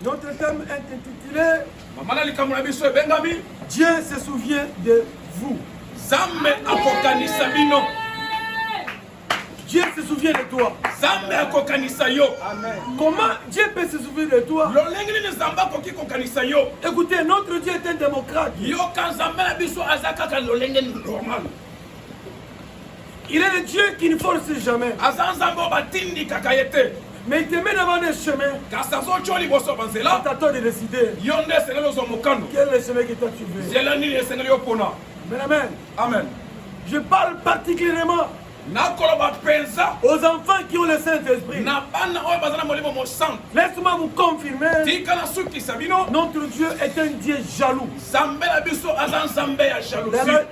Notre thème est intitulé Dieu se souvient de vous. Dieu se souvient de toi. Amen. Comment Dieu peut se souvenir de toi? Écoutez, notre Dieu est un démocrate. Il est le Dieu qui ne force jamais. Mais il te met devant des chemins. À toi de décider. Quel est le chemin que toi tu veux? Amen. Je parle particulièrement aux enfants qui ont le Saint-Esprit. Laisse-moi vous confirmer. Notre Dieu est un Dieu jaloux.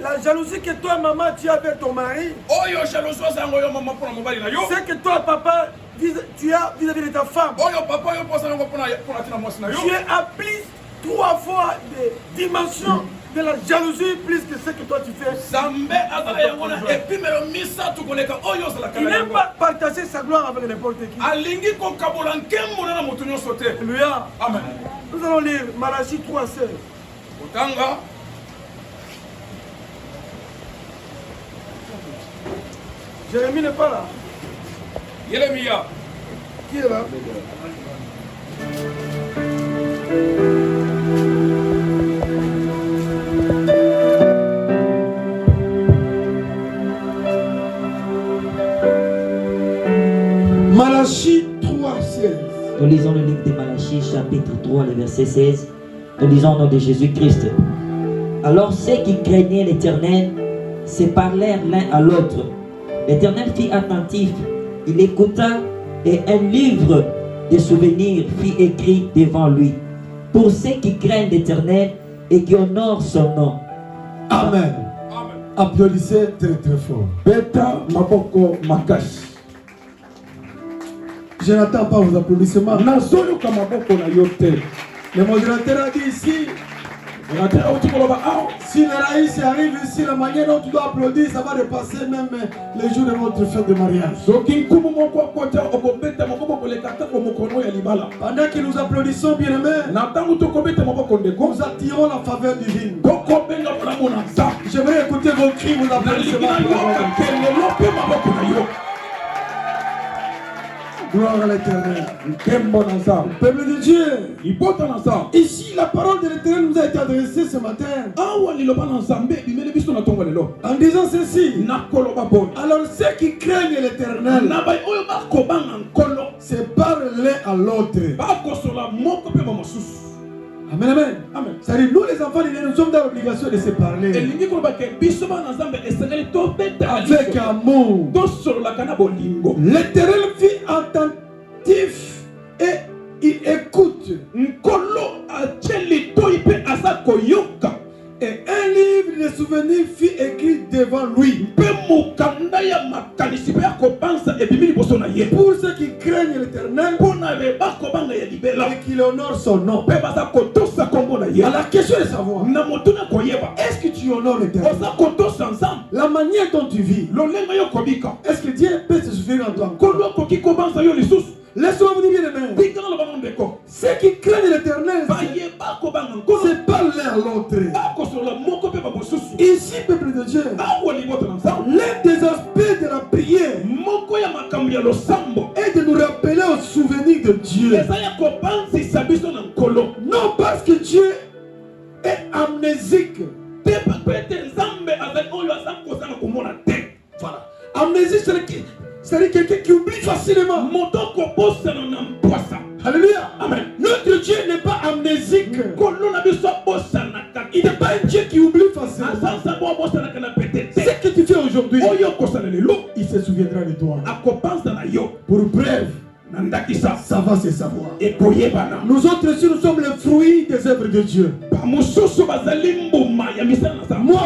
La jalousie que toi, maman, tu as avec ton mari, c'est que toi, papa, tu as vis-à-vis de ta femme. Tu as plus 3 fois de dimensions de la jalousie plus que ce que toi tu fais. Il n'aime pas partager sa gloire avec n'importe qui. Alléluia. Amen. Nous allons lire Malachie 3:16. Jérémie n'est pas là. Jérémia. Qui est là? Malachie 3:16. Nous lisons le livre de Malachie, chapitre 3, le verset 16. Nous lisons au nom de Jésus-Christ. Alors ceux qui craignaient l'Éternel se parlèrent l'un à l'autre. L'Éternel fit attentif, il écouta, et un livre de souvenirs fit écrit devant lui. Pour ceux qui craignent l'Éternel et qui honorent son nom. Amen. Applaudissez très très fort. Beta Maboko Makash. Je n'attends pas vos applaudissements. Le modérateur a dit ici, si le raïs arrive ici, la manière dont tu dois applaudir, ça va dépasser même les jours de votre fête de mariage. Pendant que nous applaudissons, bien aimés, nous attirons la faveur divine. J'aimerais écouter vos cris, vos applaudissements. Gloire à l'Éternel. Peuple de Dieu. Ici, la parole de l'Éternel nous a été adressée ce matin. En disant ceci. Alors ceux qui craignent l'Éternel se parlent l'un à l'autre. Amen, amen. C'est-à-dire, nous les enfants de Dieu, nous sommes dans l'obligation de se parler avec amour. L'Éternel fit attentif et il écoute. Et un livre de souvenirs fut écrit devant lui. Pour ceux qui craignent l'Éternel et qui honorent son nom. Alors la question est de savoir, est-ce que tu honores l'Éternel? La manière dont tu vis, est-ce que Dieu peut se souvenir en toi? Laisse-moi vous dire bien amen. Ceux qui craignent l'Éternel se parlent l'un à l'autre. Ici, peuple de Dieu, l'un des aspects de la prière est de nous rappeler au souvenir de Dieu. Non parce que Dieu est amnésique. Voilà. Amnésique, c'est quelqu'un qui oublie facilement. Alléluia. Amen. Notre Dieu n'est pas amnésique. Il n'est pas un Dieu qui oublie facilement. Ce que tu fais aujourd'hui, il se souviendra de toi. Pour bref, ça va se savoir. Nous autres aussi, nous sommes les fruits des œuvres de Dieu. Moi,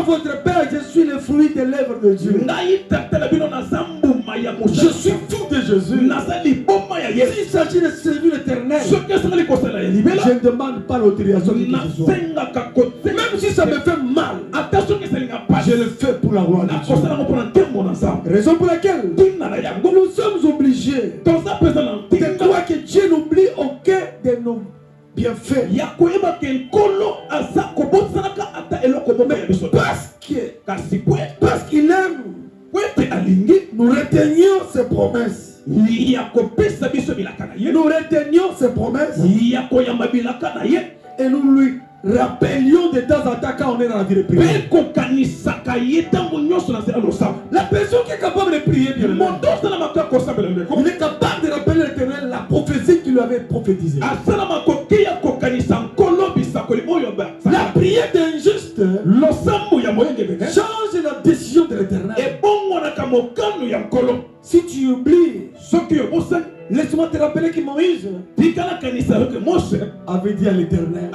votre Père, je suis le fruit de l'œuvre de Dieu. Je suis tout de Jésus. S'il s'agit de servir l'Éternel, je ne demande pas l'autorisation de qui que ce soit. Même si ça me fait mal, je le fais pour la gloire de Dieu. Raison pour laquelle nous sommes obligés de croire que Dieu n'oublie aucun de nos bien fait. Parce qu'il aime, nous retenions ses promesses. Nous retenions ses promesses. Et nous lui rappelions de temps en temps quand on est dans la vie de prière. La personne qui est capable de prier, il est capable de rappeler à l'Éternel la prophétie qu'il lui avait prophétisée. La prière d'un juste change la décision de l'Éternel. Si tu oublies, laisse-moi te rappeler que Moïse avait dit à l'Éternel,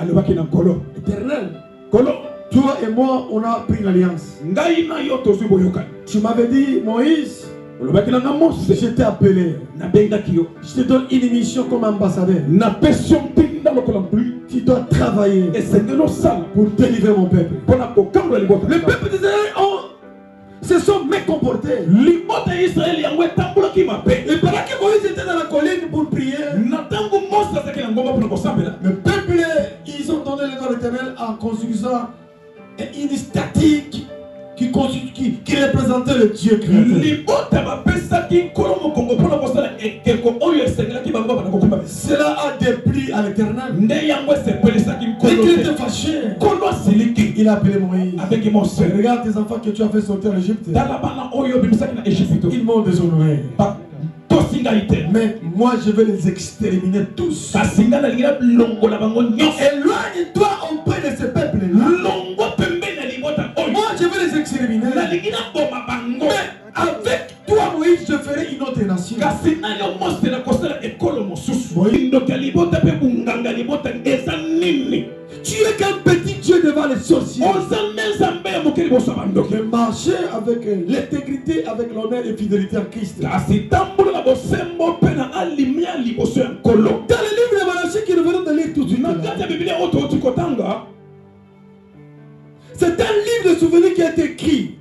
Éternel, toi et moi, on a pris l'alliance. Tu m'avais dit, Moïse, je t'ai appelé. Je te donne une mission comme ambassadeur. Tu dois travailler pour délivrer mon peuple. Le peuple d'Israël se sont mécomportés. Et pendant que Moïse était dans la colline pour prier, le peuple, ils ont donné le nom de l'Éternel en construisant une statue qui représentait le Dieu créateur. Cela a déplu à l'Éternel. Dès qu'il était fâché, il a appelé Moïse. Regarde tes enfants que tu as fait sortir d'Égypte. Ils m'ont déshonoré. Mais moi je vais les exterminer tous. Éloigne-toi auprès de ce peuple. Moi je vais les exterminer. Mais avec toi Moïse je ferai une autre nation. Tu es qu'un petit Dieu devant les sorciers. Mais marcher avec l'intégrité, avec l'honneur et fidélité à Christ. Dans le livre de Malachie que nous venons de lire tout de suite, c'est un livre de souvenirs qui a été écrit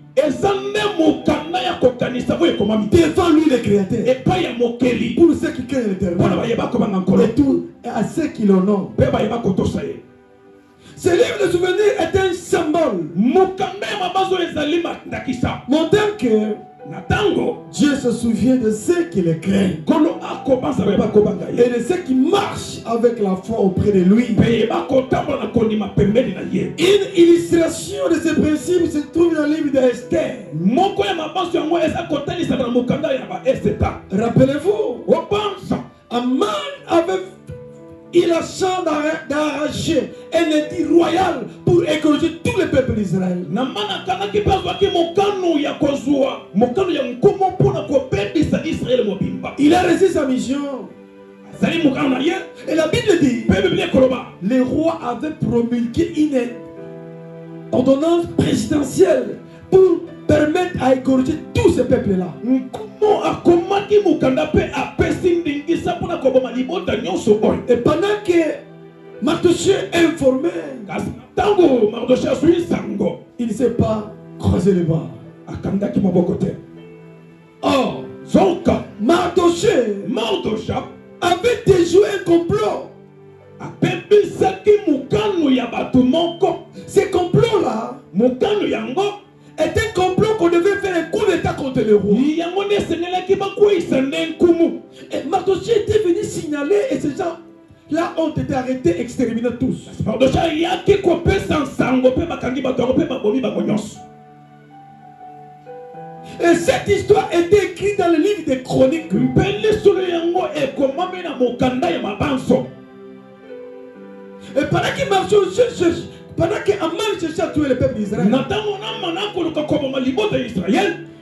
devant lui le Créateur, pour ceux qui craignent l'Éternel et tout à ceux qui l'honorent. Ce livre de souvenirs est un symbole montrant que Dieu se souvient de ceux qui le craignent et de ceux qui marchent avec la foi auprès de lui. Une illustration de ce principe se trouve dans le livre d'Esther. Rappelez-vous, Aman avait il a chant d'arracher un édit royal pour écologer tous les peuples d'Israël. Il a réussi sa mission. Et la Bible dit, les rois avaient promulgué une ordonnance présidentielle pour permettre à écologer tous ces peuples-là. Et pendant que Mardochée est informé, il ne s'est pas croisé les bras. Or, Mardochée avait déjoué un complot. Ce complot-là est un complot qu'on devait faire un coup d'état contre le roi. Et Mardochée était venu signaler et ces gens-là ont été arrêtés, exterminés tous. Et cette histoire était écrite dans le livre des Chroniques. Et pendant qu'il marchait, pendant qu'Aman cherchait à tuer le peuple d'Israël,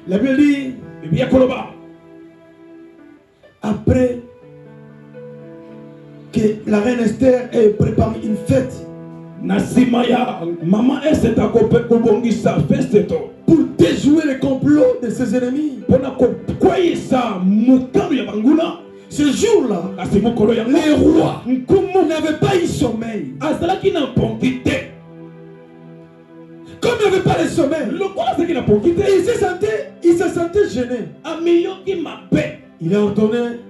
la Bible dit, après que la reine Esther ait préparé une fête pour déjouer le complot de ses ennemis, ce jour-là, les rois n'avaient pas eu sommeil. Comme il n'avait pas le sommeil, il se sentait gêné. Il a ordonné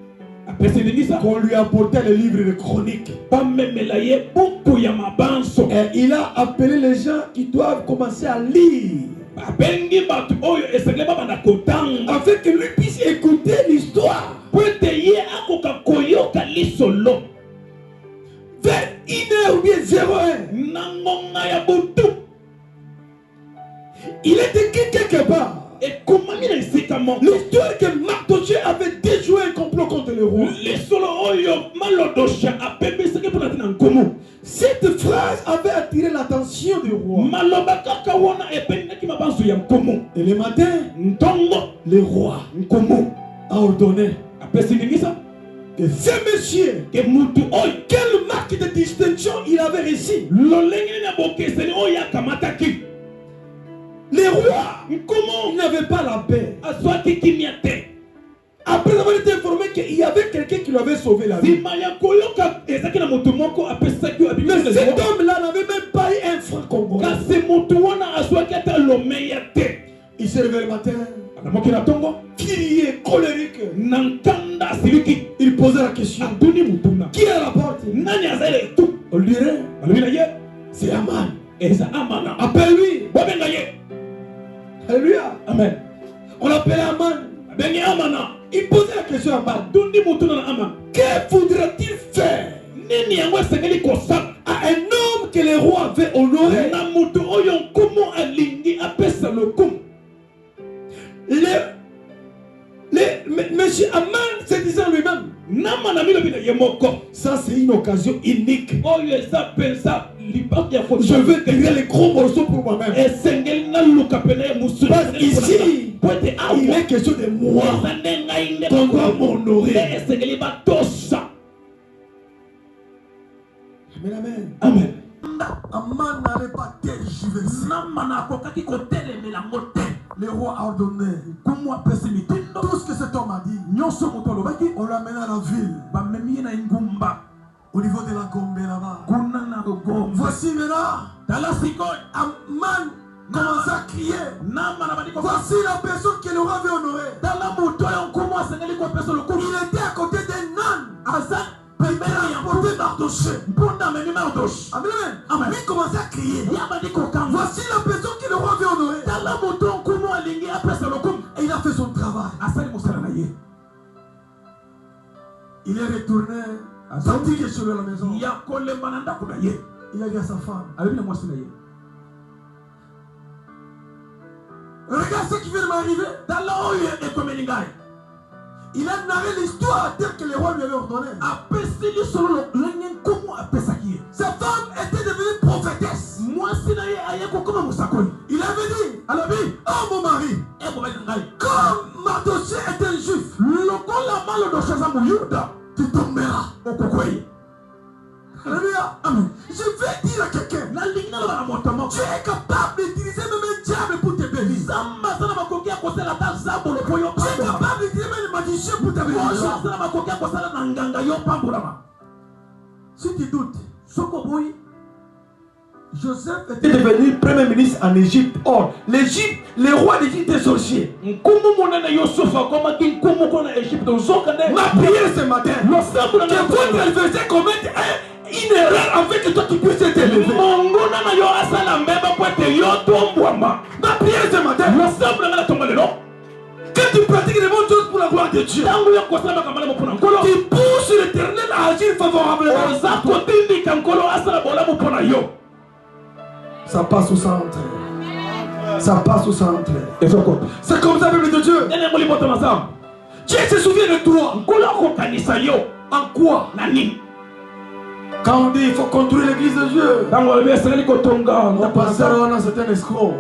qu'on lui apportait le livre de chroniques. Et il a appelé les gens qui doivent commencer à lire, afin que lui puisse écouter l'histoire. Vers 1h ou bien 01, il est écrit quelque part l'histoire que Mardochée avait déjoué un complot contre le roi. Cette phrase avait attiré l'attention du roi. Et le matin, le roi a ordonné que ce monsieur, quelle marque de distinction il avait reçu. Les rois, comment il n'avait pas la paix. Après avoir été informé qu'il y avait quelqu'un qui lui avait sauvé la vie. Mais cet homme-là n'avait même pas eu un franc congolais. Il s'est levé le matin, crié, colérique. Il posait la question: qui est à la porte? On lui dirait: c'est Aman. Appelle-lui. Alléluia. Amen. On l'appelait Aman. Il posait la question à Aman: que voudrait-il faire à un homme que le roi avait honoré? Monsieur Aman se disait en lui-même: ça c'est une occasion unique. Je veux tirer les gros morceaux pour moi-même. Parce qu'ici, il est question de moi qu'on doit m'honorer. Amen, amen. Aman n'allait pas tergiverser. Le roi a ordonné tout ce que cet homme a dit. On l'amène à la ville, au niveau de la Gombe là-bas. Voici maintenant, Aman commence à crier: voici la personne que le roi veut honorer. Il était à côté d'un âne. Il a apporté Mardochée. Amen. Il commençait à crier: voici la personne que le roi veut honorer. Et il a fait son travail. Il est retourné, sorti que sur la maison. Il a dit à sa femme: regarde ce qui vient de m'arriver. Il a narré l'histoire telle que le roi lui avait ordonné. Sa femme était devenue prophétesse. Il avait dit: oh mon mari, comme Mardochée est un juif, tu tomberas. Alléluia. Amen. Je vais dire à quelqu'un: tu es capable d'utiliser même un diable pour te bénir. Tu es capable d'utiliser même un magicien pour te bénir. Si tu doutes, Joseph était devenu premier ministre en Égypte. Or, l'Égypte, le roi d'Égypte est sorcier. Ma prière ce matin, que votre adversaire commette une erreur afin que toi tu puisses être élevé. Ma prière ce matin, que tu pratiques les bonnes choses pour la gloire de Dieu. Tu pousses l'Éternel à agir favorablement. Ça passe au centre. Ça passe au centre. C'est comme ça, peuple de Dieu. Dieu se souvient de toi. En quoi? Quand on dit il faut construire l'église de Dieu, on pense à c'est un escroc.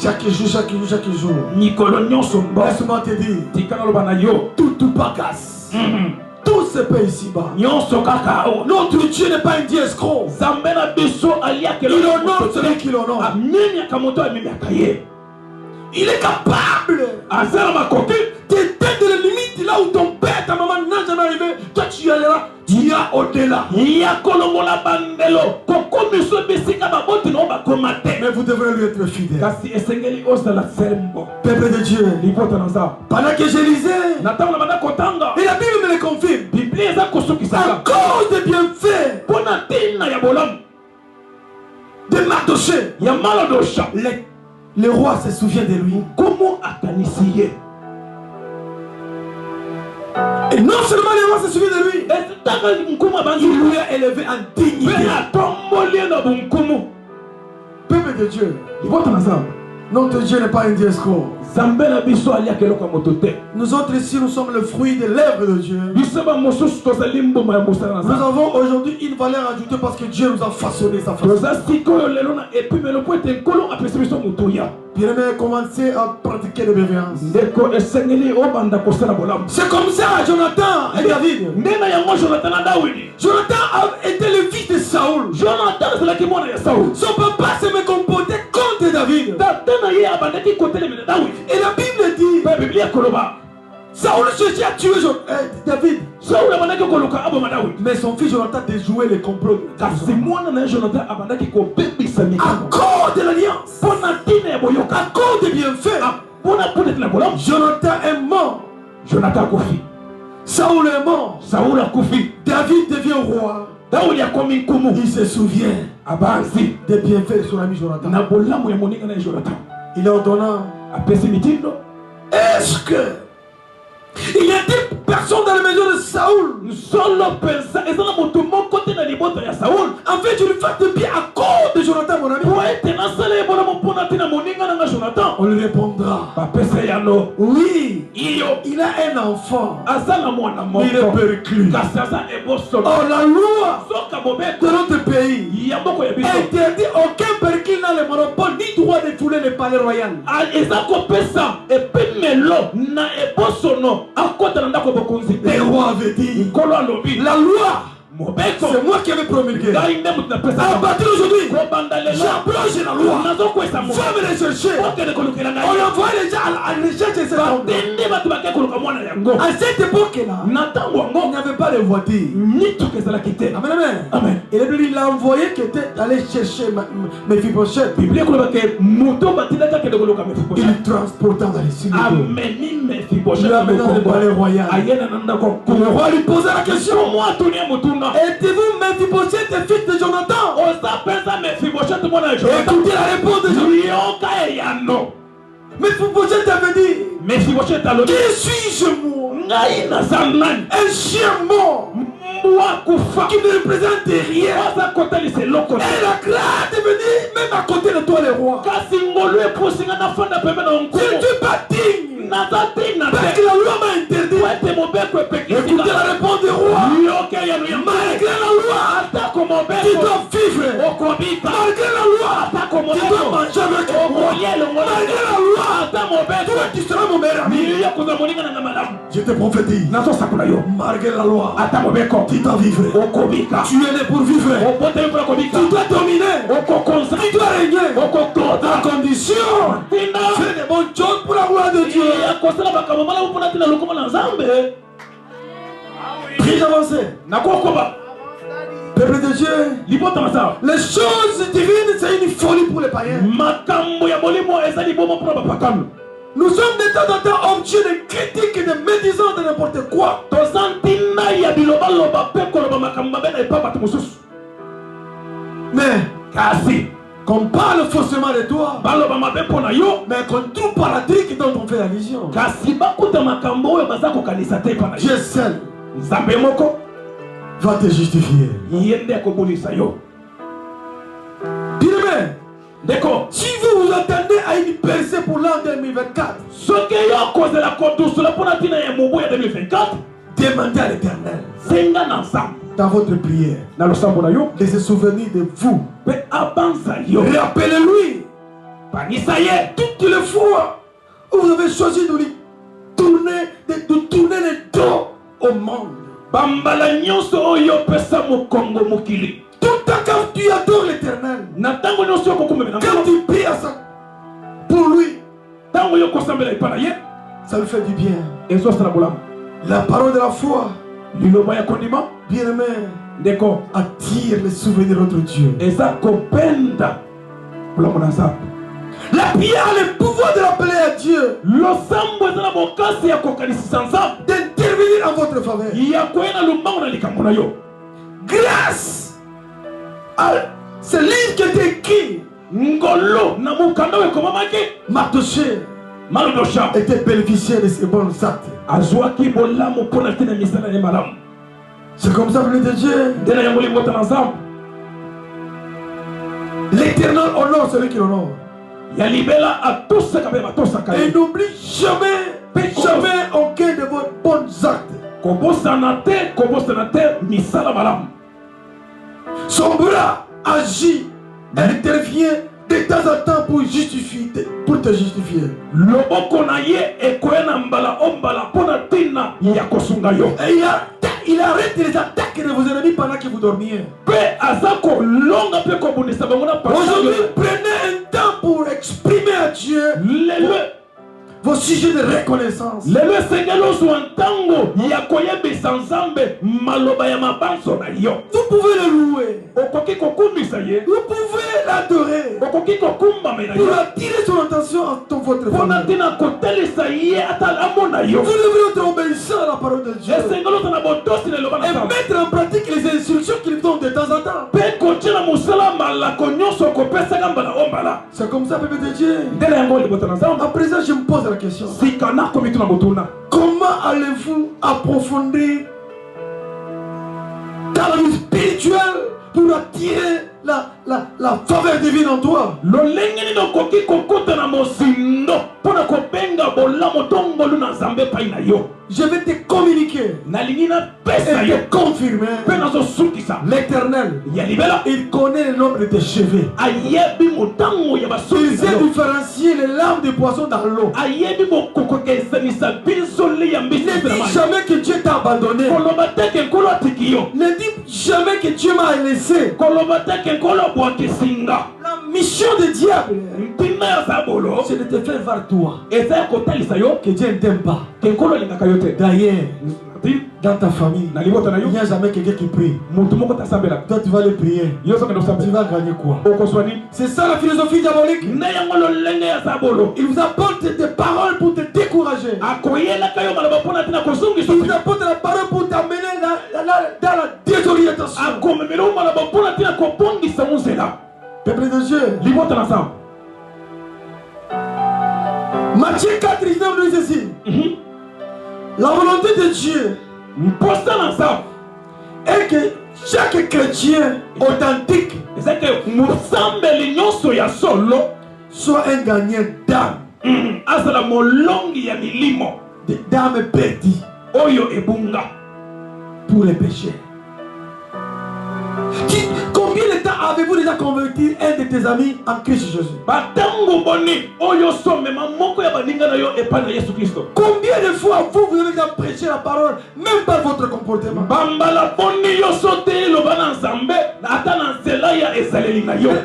Chaque jour. Laisse-moi te dire, tout pacasse. Tout se paie ici-bas. Notre Dieu n'est pas un Dieu escroc. Il honore celui qui l'honore. Il est capable d'éteindre les limites là où ton père, ta maman n'a jamais arrivé. Toi tu y alleras, tu iras au-delà. Mais vous devrez lui être fidèle. Peuple de Dieu, pendant que je lisais, et la Bible me le confirme, à cause des bienfaits de Mardoché, le roi se souvient de lui. Et non seulement le roi se souvient de lui, il lui a élevé en dignité. Peuple de Dieu, notre Dieu n'est pas un Dieu escroc. Nous autres ici, nous sommes le fruit des lèvres de Dieu. Nous avons aujourd'hui une valeur ajoutée parce que Dieu nous a façonné sa façon. Bien-aimé, commencez à pratiquer l'obéissance. C'est comme ça Jonathan et David. Jonathan a été le fils de Saoul. Son papa se met comporté contre David. Et la Bible dit, Saoul cherchait à tuer David. Mais son fils Jonathan déjouait les complots. À cause de l'alliance, à cause des bienfaits, Jonathan est mort. Saoul est mort. David devient roi. Il se souvient des bienfaits de son ami Jonathan. Il est ordonnant. Est-ce que il y a des personnes dans la maison de Saoul? En fait, tu lui fais de bien à cause de Jonathan, mon ami. On lui répondra. Oui, il a un enfant. Il est perclus. Or, la loi de notre pays interdit aucun perclus dans le monopole ni droit de fouler le palais royal. Le roi avait dit, la loi, c'est moi qui avais promulgué. À partir d'aujourd'hui, j'approche la loi. Va me les chercher. On envoie les gens à rechercher cet homme. À cette époque-là, il n'y avait pas de voiture. Amen. Et il a envoyé qui était allé chercher Mephibosheth. Il transporta dans les cieux. Il l'a amené dans le palais royal. Le roi lui posa la question. Êtes-vous Mephibosheth, fils de Jonathan? Écoutez la réponse de Jonathan. Mephibosheth avait dit, qui suis-je moi? Un chien mort qui ne représente rien. Et la grâce est venue même à côté de toi, le roi. Je ne suis pas digne. Parce que la loi m'a interdit. Écoutez la réponse du roi. Malgré la loi, tu dois vivre. Malgré la loi, tu dois manger avec moi. Malgré la loi, toi tu seras mon meilleur ami. Je te prophétise. Malgré la loi, tu dois vivre. Tu es né pour vivre. Tu dois dominer. Tu dois régner. À condition fais des bonnes choses pour la gloire de Dieu. Puis avancer. Peuple de Dieu, les choses divines, c'est une folie pour les païens. Nous sommes de temps en temps objets de critiques et de médisants de n'importe quoi. Mais qu'on parle faussement de toi, mais qu'on trouve par la trique dont on fait allusion. Dieu seul va te justifier. Bien-aimé, si vous vous attendez à une percée pour l'an 2024, demandez à l'Éternel dans votre prière de se souvenir de vous. Rappelez-lui toutes les fois où vous avez choisi de lui tourner le dos au monde. Tout le temps quand tu adores l'Éternel, quand tu pries à ça pour lui, Ça me fait du bien. La La parole de la foi, bien-aimé, attire les souvenirs de notre Dieu. La prière a le pouvoir de l'appeler à Dieu, d'intervenir en votre faveur. Grâce à ce livre qui est écrit, Mardochée était bénéficiaire de ces bons actes. C'est comme ça, peuple de Dieu. L'Éternel honore celui qui l'honore. Et n'oublie jamais aucun de vos bons actes. Son bras agit, intervient de temps en temps pour te justifier. Et il arrête les attaques de vos ennemis pendant que vous dormiez. Aujourd'hui, prenez un temps pour exprimer à Dieu vos sujets de reconnaissance. Vous pouvez le louer. Vous pouvez l'adorer. Pour attirer son attention à votre famille. Vous devez être obéissant à la parole de Dieu. Et mettre en pratique les instructions qu'il donne de temps en temps. C'est comme ça, peuple de Dieu. À présent, je me pose la question. Comment allez-vous approfondir dans la vie spirituelle pour attirer la faveur divine en toi? Je vais te communiquer et te confirmer. L'Éternel, il connaît le nombre de tes cheveux. Il sait différencier les larmes des poissons dans l'eau. Ne dis jamais que Dieu t'a abandonné. Ne dis jamais que Dieu m'a laissé. La mission du diable, c'est de te faire voir toi que Dieu ne t'aime pas. D'ailleurs, dans ta famille, il n'y a jamais quelqu'un qui prie. Toi, tu vas le prier. Tu vas gagner quoi? C'est ça la philosophie diabolique. Il vous apporte des paroles pour te décourager. Il vous apporte la parole pour t'amener dans la désorientation. Peuple de Dieu, Matthieu 4, 19 nous dit ceci. La volonté de Dieu est que chaque chrétien authentique soit un gagnant d'âme. D'âme perdues pour les péchés. Combien de temps avez-vous déjà converti un de tes amis en Christ Jésus? Combien de fois vous avez déjà prêché la parole, même par votre comportement?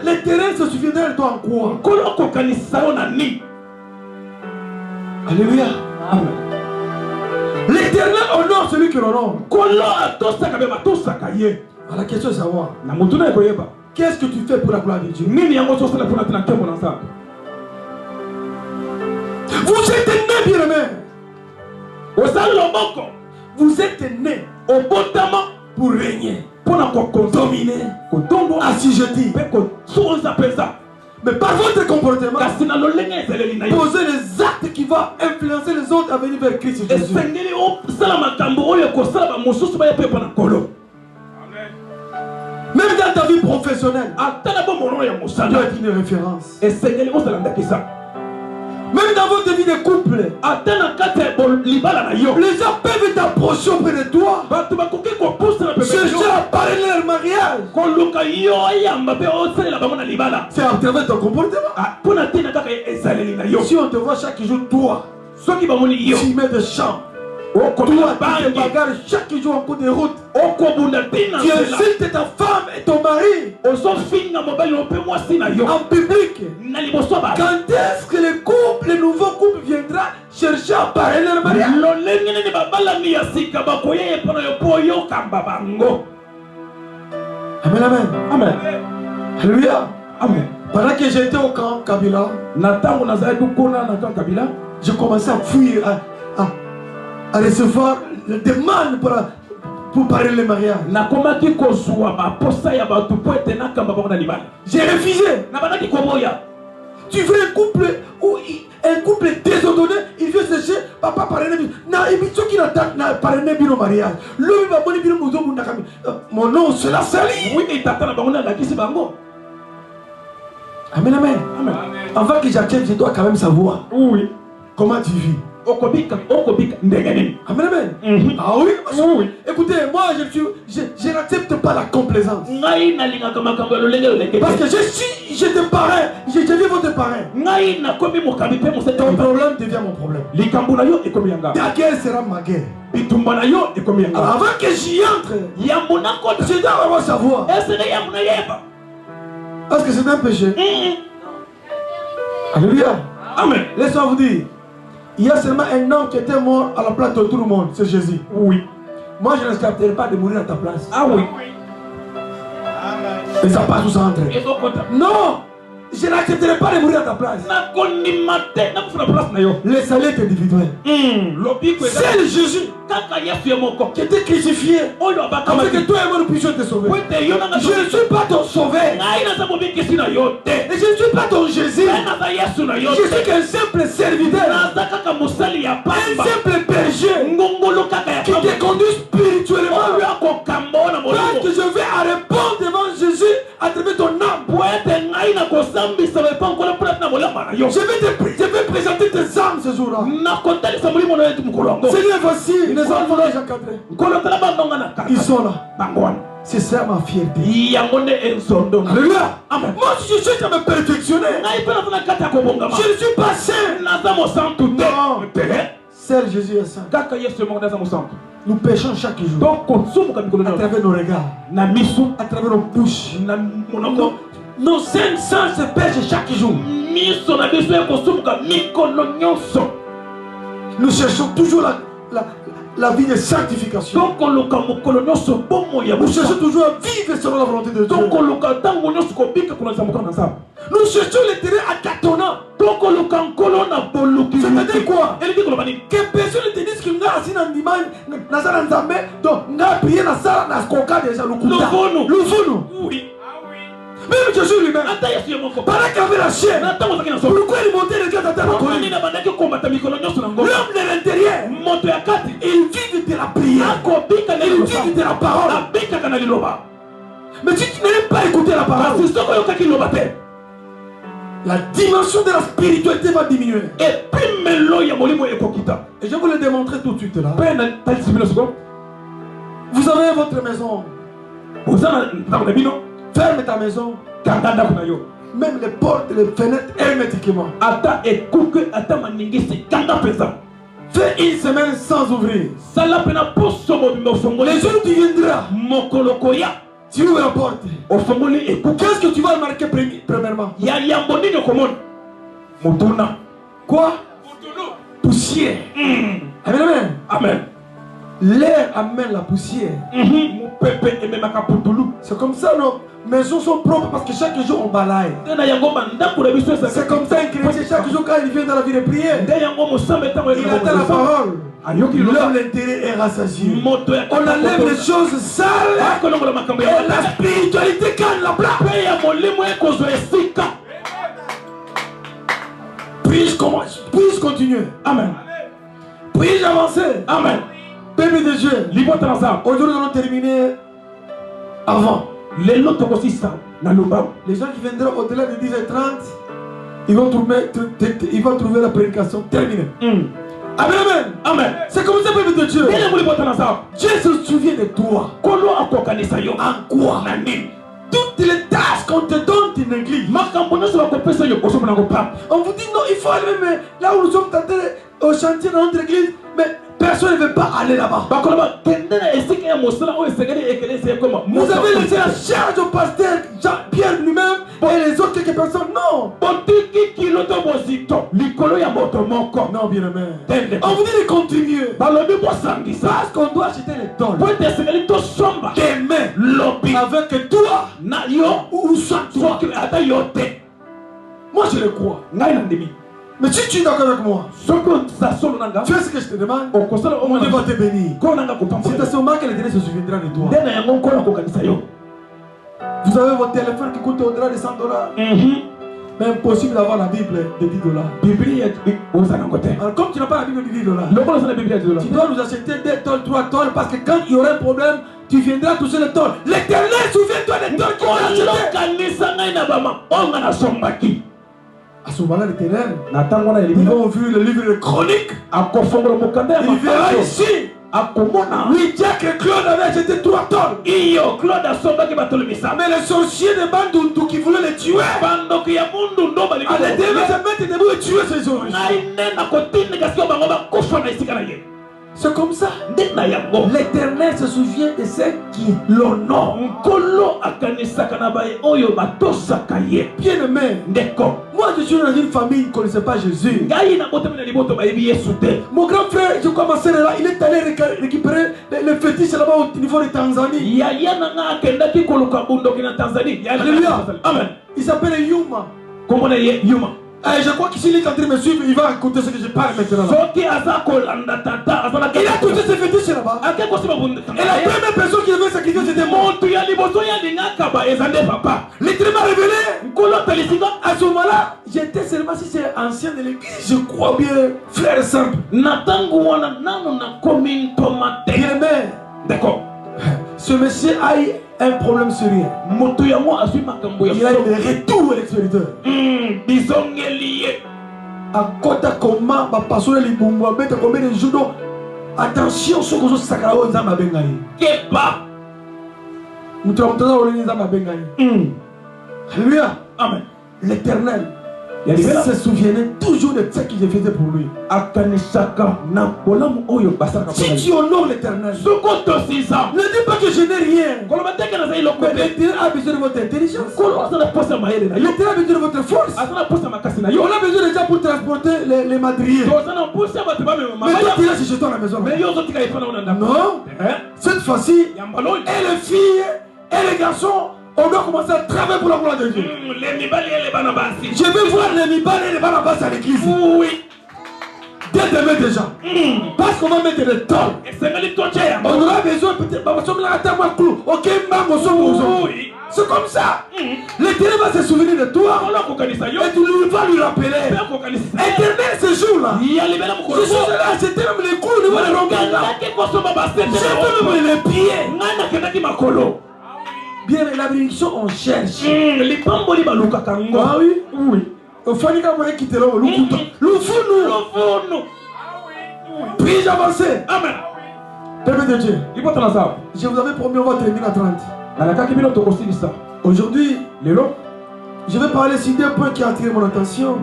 L'Éternel se souviendra de toi en quoi? Alléluia. Amen. L'Éternel honore celui qui l'honore. La question est de savoir, qu'est-ce que tu fais pour la gloire de Dieu? Vous êtes né, bien-aimé. Vous êtes né pour régner, pour dominer, assujettir. Mais par votre comportement, posez les actes qui vont influencer les autres à venir vers Christ Jésus. Même dans ta vie professionnelle, ça doit être une référence. Même dans votre vie de couple, les gens peuvent t'approcher auprès de toi, chercher à parler de leur mariage. C'est à travers ton comportement. Si on te voit chaque jour, toi, tu mets des chants. Toi, tu te bagarres chaque jour en cours de route. Tu insultes ta femme et ton mari en public. Quand est-ce que les nouveaux couples parrainer le mariage. lolenge ne babalami ya sika bakoye epona yo po yokamba bango. Amen, amen. Amen. Alléluia. Amen. Pendant que j'étais au camp Kabila, j'ai commencé à fuir, à recevoir des demandes pour parler le mariage. J'ai refusé. Tu veux un couple où un couple désordonné, il veut chercher papa parrainer. Na parrainer bino mariage. L'homme va bonner bino mozo bundakami. Mon nom c'est la salie. Oui, et tata na bango na lakisi bango. Amen, amen. Amen. Avant que j'accepte, je dois quand même savoir. Oui. Comment tu vis. Amen, amen. Ah oui, oui. Écoutez, moi je n'accepte pas la complaisance. Parce que je te parrain, je vis votre parrain. Ton problème devient mon problème. Ta guerre sera ma guerre. Alors avant que j'y entre, je dois vraiment savoir. Est-ce que c'est un péché? Alléluia. Amen. Laissez-moi vous dire. Il y a seulement un homme qui était mort à la place de tout le monde, c'est Jésus. Oui. Moi je n'accepterai pas de mourir à ta place. Ah oui. Et ça passe où ça entre? Non. Je n'accepterai pas de mourir à ta place. Le salut est individuel. C'est le Jésus qui était crucifié afin que toi et moi nous puissions te sauver. Je ne suis pas ton sauveur. Et je ne suis pas ton Jésus. Je suis qu'un simple serviteur. Un simple berger qui te conduit spirituellement. Parce que je vais répondre devant Jésus à travers ton âme. Je vais présenter tes âmes ce jour-là. Seigneur, voici les enfants déjà cadrés. Ils sont là. C'est ça ma fierté. Alléluia. Moi si je suis à me perfectionner. Je ne suis pas saint. Non. Seul Jésus est saint. Nous péchons chaque jour. À travers nos regards. À travers nos bouches. Nos saints se pêchent chaque jour. Nous cherchons toujours la vie de sanctification. Nous cherchons toujours à vivre selon la volonté de Dieu. Nous cherchons les terrains à tâtonnant. C'est-à-dire quoi? Que personne ne te dise que nous assis dans l'image, nous sommes dans la donc nous avons prié dans la salle, nous avons déjà le oui. Même Jésus lui-même, pendant qu'il avait la chair, pourquoi il montait les gars dans la colline? L'homme de l'intérieur, il vit de la prière, il vit de la parole. Mais si tu n'aimes pas écouter la parole, la dimension de la spiritualité va diminuer. Et je vais vous le démontrer tout de suite là. Vous avez votre maison. Ferme ta maison. Même les portes, les fenêtres hermétiquement. Fais une semaine sans ouvrir. Les jours où tu viendras, tu ouvres la porte. Qu'est-ce que tu vas remarquer premièrement? Quoi? Poussière. Amen, amen. Amen. L'air amène la poussière. C'est comme ça nos maisons sont propres parce que chaque jour on balaye. C'est comme ça un chrétien, chaque jour quand il vient dans la vie de prière, il attend la parole. L'homme l'intérêt est rassasié. On enlève les choses sales et la spiritualité gagne la place. Puis-je continuer? Amen. Puis-je avancer? Amen. Peuple de Dieu, aujourd'hui nous allons terminer avant. Les gens qui viendront au-delà de 10h30, ils vont trouver la prédication terminée. Amen, amen. Amen. C'est comme ça, peuple de Dieu. Dieu se souvient de toi. En quoi? Toutes les tâches qu'on te donne, tu négliges. On vous dit non, il faut aller même là où nous sommes tentés au chantier dans notre église, mais personne ne veut pas aller là-bas. Vous avez laissé la charge au pasteur Jean-Pierre lui-même et les autres quelques personnes. Non. likolo ya moto moko. Non, bien aimé. On vous dit de continuer. Balobi bosangisa. Parce qu'on doit acheter les tôles. Po ete esengeli tosomba. Demain, Lobi. avec toi, Na yo. ou soit toi. Soki ata yo te. Moi, je le crois. Ngai nandimi. Mais si tu es d'accord avec moi, Soki sa solo nanga. fais ce que je te demande. Okosala On va te bénir. Ko nanga kopambola. C'est à ce moment que l'Éternel se souviendra de toi. Ndena yango nkola kokanisa yo. Vous avez votre téléphone qui coûte au-delà de $100. Mais impossible d'avoir la Bible de $10. Biblia ozana ngote. Alors, comme tu n'as pas la Bible de $10, Lokola sana Biblia de tu dois nous acheter 2 tôles, 3 tôles, parce que quand il y aura un problème, tu viendras toucher les tôles. L'Éternel, souviens-toi des tôles qui vont acheter. Kanisa ngai na bama. Onga na sombaki. À ce moment-là, l'Éternel, ils vont ouvrir le livre de Chroniques. Il verra ici. Oui, Jack et Claude avaient acheté 3 tonnes. Mais les sorciers de Bandundu qui voulaient les tuer, allaient se mettre debout et tuer ces oreilles. C'est comme ça. L'Éternel se souvient de ceux qui l'honorent. Bien aimé, moi je suis dans une famille qui ne connaissait pas Jésus. Mon grand frère, je crois ma soeur est là, il est allé récupérer les fétiches là-bas au niveau de Tanzanie. Alléluia. Amen. Il s'appelle Yuma. Je crois qu'ici il est en train de me suivre, il va écouter ce que je parle maintenant. Il a touché ses fétiches là-bas. Et la première personne qui devait sacrifier c'était moi. L'Éternel m'a révélé. À ce moment-là, j'étais seulement si c'est ancien de l'église, je crois bien, frère et simple. Bien aimé. D'accord. Ce monsieur a eu un problème sérieux. Il a eu des retours à l'expériteur. À côté comment va passer les bombes, mettre combien de jours. Attention, ce que je sais que vous avez bengaï. Keba. Nous travaillons dans bengaï. Alléluia. Amen. L'Éternel se souvenait toujours de ce que je faisais pour lui. Si tu honores l'Éternel, ne dis pas que je n'ai rien. L'Éternel a besoin de votre intelligence. L'Éternel a besoin de votre force. On a besoin déjà pour transporter les madriers. Mais toi tu restes chez toi à la maison. Non. Cette fois-ci, et les filles et les garçons, on doit commencer à travailler pour la gloire de Dieu. Je vais voir les Mibal et les Barnabas à l'église. Oui. Dès demain déjà. Parce qu'on va mettre des tôles. On aura besoin peut-être. C'est comme ça. L'Éternel va se souvenir de toi. Et tu vas lui rappeler. Éternel, ce jour-là. Je suis là, c'était même les coups au niveau des ronds. J'ai même les pieds. Bien, la bénédiction, on cherche. Les pamboli baluka kango. Ah oui? Oui. Au fond, il y a moyen quitter là. Puis-je avancer? Amen. Père de Dieu. Je vous avais promis, on va terminer à 30. Aujourd'hui, je vais parler sur 2 points qui ont attiré mon attention.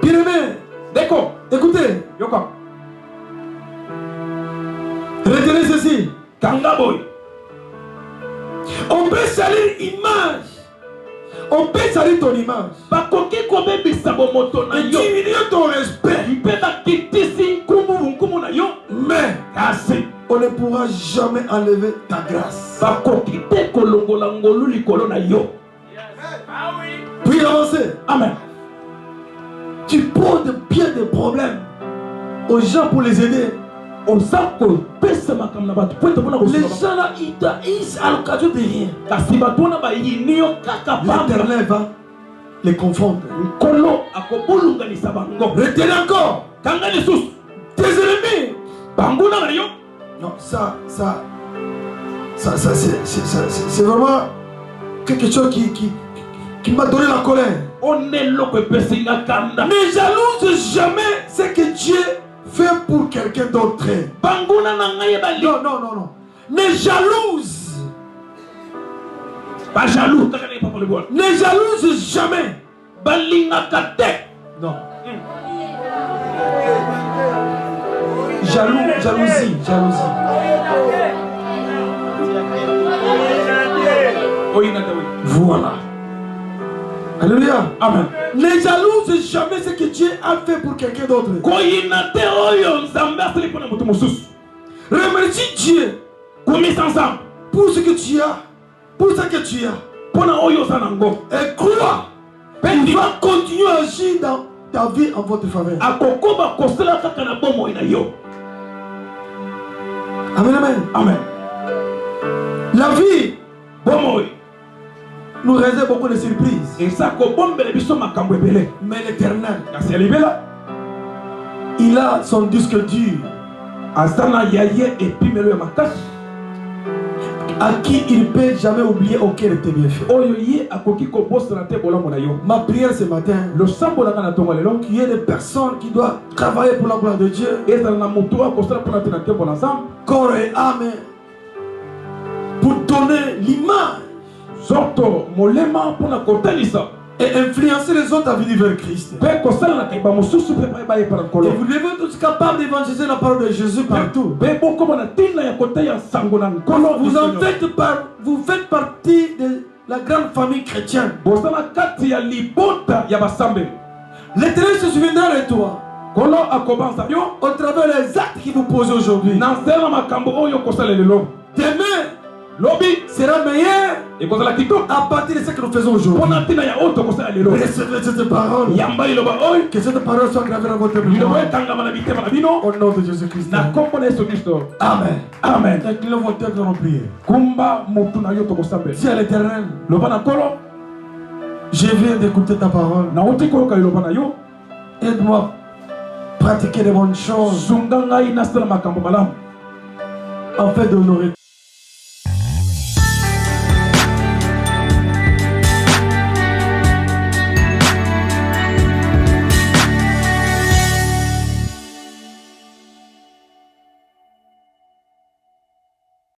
Bien aimé. D'accord. Écoutez. Retenez ceci. Kangaboy. On peut salir image. On peut salir ton image. Et diminuer ton respect. Mais on ne pourra jamais enlever ta grâce. Puis avancer. Amen. Tu poses bien des problèmes aux gens pour les aider. Les gens là, ils à l'occasion de rien. L'Éternel va les confondre. Retenez encore. Tes ennemis. Non, ça c'est vraiment quelque chose qui m'a donné la colère. Ne jalouse jamais ce que Dieu fait pour quelqu'un d'autre. Non. Ne jalouse. Pas jaloux. Ne jalouse jamais. Non. Jalousie. Voilà. Alléluia. Amen. Les jaloux, c'est jamais ce que Dieu a fait pour quelqu'un d'autre. Remercie Dieu pour ce que tu as, pour ce que tu as. Et crois qu'il va continuer à agir dans ta vie en votre faveur. Amen, amen. Amen. La vie nous réserve beaucoup de surprises. Mais l'Éternel, il a son disque dur à qui il ne peut jamais oublier auquel était bien fait. Ma prière ce matin, qu'il y ait des personnes qui doivent travailler pour la gloire de Dieu, corps et âme, pour donner l'image et influencer les autres à venir vers Christ. Et vous devez tous capables d'évangéliser la parole de Jésus partout. Vous faites partie de la grande famille chrétienne. L'Éternel se souviendra de toi au travers des actes qu'il vous pose aujourd'hui. Demain sera meilleur à partir de ce que nous faisons aujourd'hui. Recevez cette parole. Que cette parole soit gravée dans votre mémoire. Au nom de Jésus-Christ. Amen. Amen. Inclinons vos têtes dans nos prières. Dis à l'Éternel, je viens d'écouter ta parole. Aide-moi à pratiquer les bonnes choses afin d'honorer.